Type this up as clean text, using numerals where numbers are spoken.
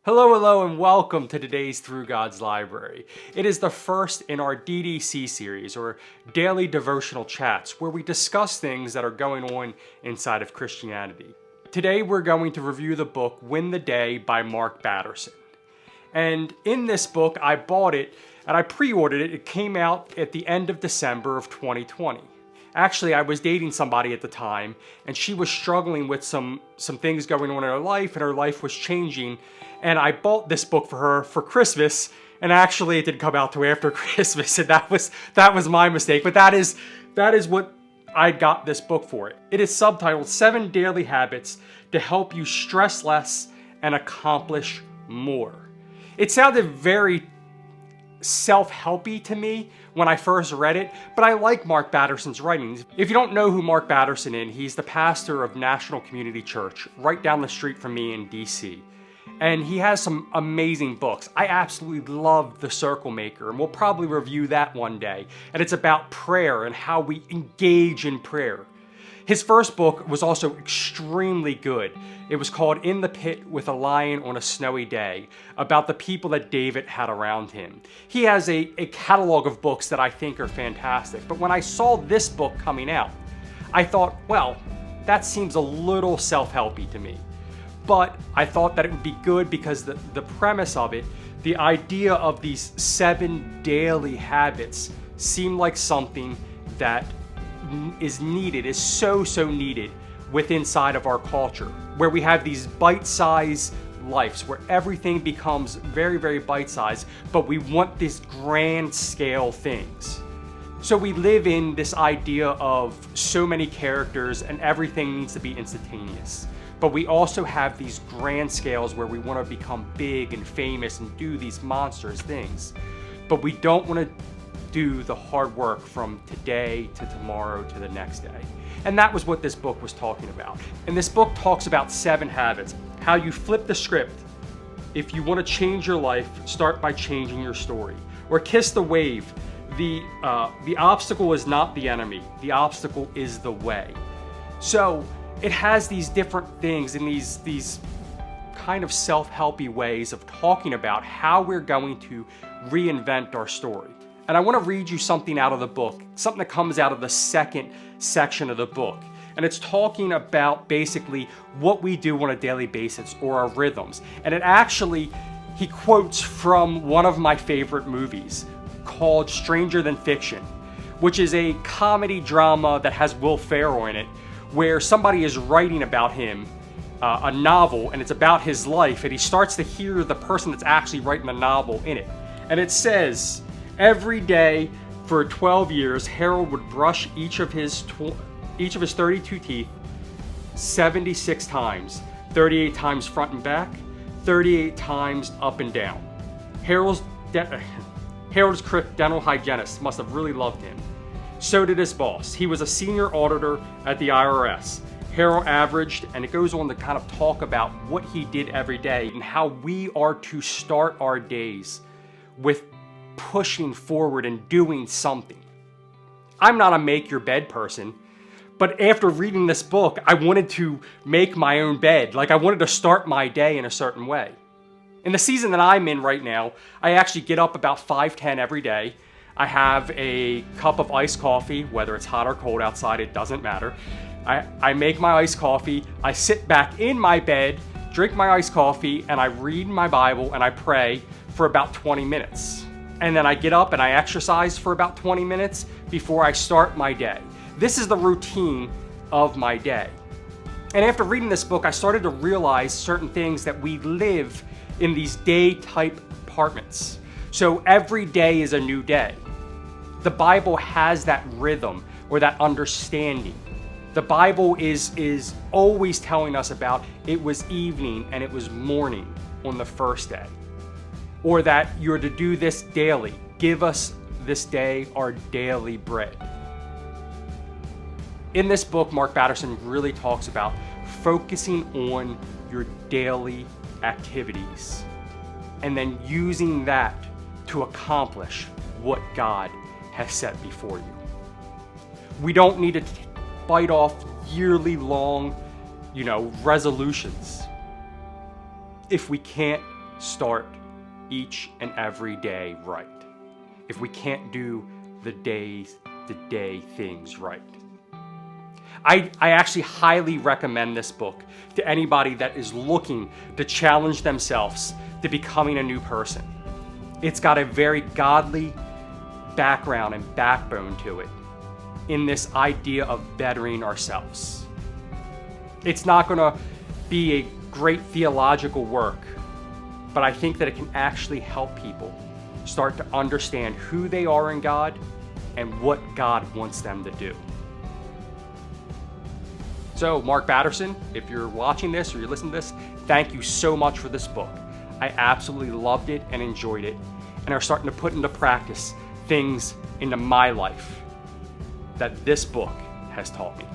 Hello, and welcome to today's Through God's Library. It is the first in our DDC series, or Daily Devotional Chats, where we discuss things that are going on inside of Christianity. Today we're going to review the book Win the Day by Mark Batterson. And in this book, I bought it and I pre-ordered it. It came out at the end of December of 2020. Actually, I was dating somebody at the time, and she was struggling with some things going on in her life, and her life was changing. And I bought this book for her for Christmas, and actually it didn't come out till after Christmas, and that was my mistake. But that is what I got this book for. It is subtitled 7 Daily Habits to Help You Stress Less and Accomplish More. It sounded very self-helpy to me when I first read it, but I like Mark Batterson's writings. If you don't know who Mark Batterson is, he's the pastor of National Community Church right down the street from me in DC. And he has some amazing books. I absolutely love The Circle Maker, and we'll probably review that one day. And it's about prayer and how we engage in prayer. His first book was also extremely good. It was called In the Pit with a Lion on a Snowy Day, about the people that David had around him. He has a catalog of books that I think are fantastic. But when I saw this book coming out, I thought, well, that seems a little self-helpy to me. But I thought that it would be good because the premise of it, the idea of these 7 daily habits, seemed like something that is needed, is so needed inside of our culture, where we have these bite-sized lives, where everything becomes very bite-sized, but we want these grand scale things. So we live in this idea of so many characters and everything needs to be instantaneous. But we also have these grand scales where we want to become big and famous and do these monstrous things. But we don't want to do the hard work from today to tomorrow to the next day. And that was what this book was talking about. And this book talks about 7 habits, how you flip the script. If you want to change your life, start by changing your story. Or kiss the wave. The obstacle is not the enemy. The obstacle is the way. So it has these different things and these kind of self-helpy ways of talking about how we're going to reinvent our story. And I want to read you something out of the book, something that comes out of the second section of the book. And it's talking about basically what we do on a daily basis, or our rhythms. And he quotes from one of my favorite movies called Stranger Than Fiction, which is a comedy drama that has Will Ferrell in it, where somebody is writing about him, a novel, and it's about his life, and he starts to hear the person that's actually writing the novel in it. And it says, every day for 12 years, Harold would brush each of his 32 teeth 76 times, 38 times front and back, 38 times up and down. Harold's dental hygienist must have really loved him. So did his boss. He was a senior auditor at the IRS. Harold averaged, and it goes on to kind of talk about what he did every day and how we are to start our days with pushing forward and doing something. I'm not a make your bed person, but after reading this book, I wanted to make my own bed. Like, I wanted to start my day in a certain way. In the season that I'm in right now, I actually get up about 5:10 every day. I have a cup of iced coffee, whether it's hot or cold outside, it doesn't matter. I make my iced coffee, I sit back in my bed, drink my iced coffee, and I read my Bible and I pray for about 20 minutes. And then I get up and I exercise for about 20 minutes before I start my day. This is the routine of my day. And after reading this book, I started to realize certain things, that we live in these day-type apartments. So every day is a new day. The Bible has that rhythm or that understanding. The Bible is always telling us about it was evening and it was morning on the first day. Or that you're to do this daily. Give us this day our daily bread. In this book, Mark Batterson really talks about focusing on your daily activities and then using that to accomplish what God has set before you. We don't need to bite off yearly long, resolutions if we can't start each and every day right. If we can't do the day things right. I actually highly recommend this book to anybody that is looking to challenge themselves to becoming a new person. It's got a very godly background and backbone to it in this idea of bettering ourselves. It's not going to be a great theological work, but I think that it can actually help people start to understand who they are in God and what God wants them to do. So, Mark Batterson, if you're watching this or you're listening to this, thank you so much for this book. I absolutely loved it and enjoyed it, and are starting to put into practice things into my life that this book has taught me.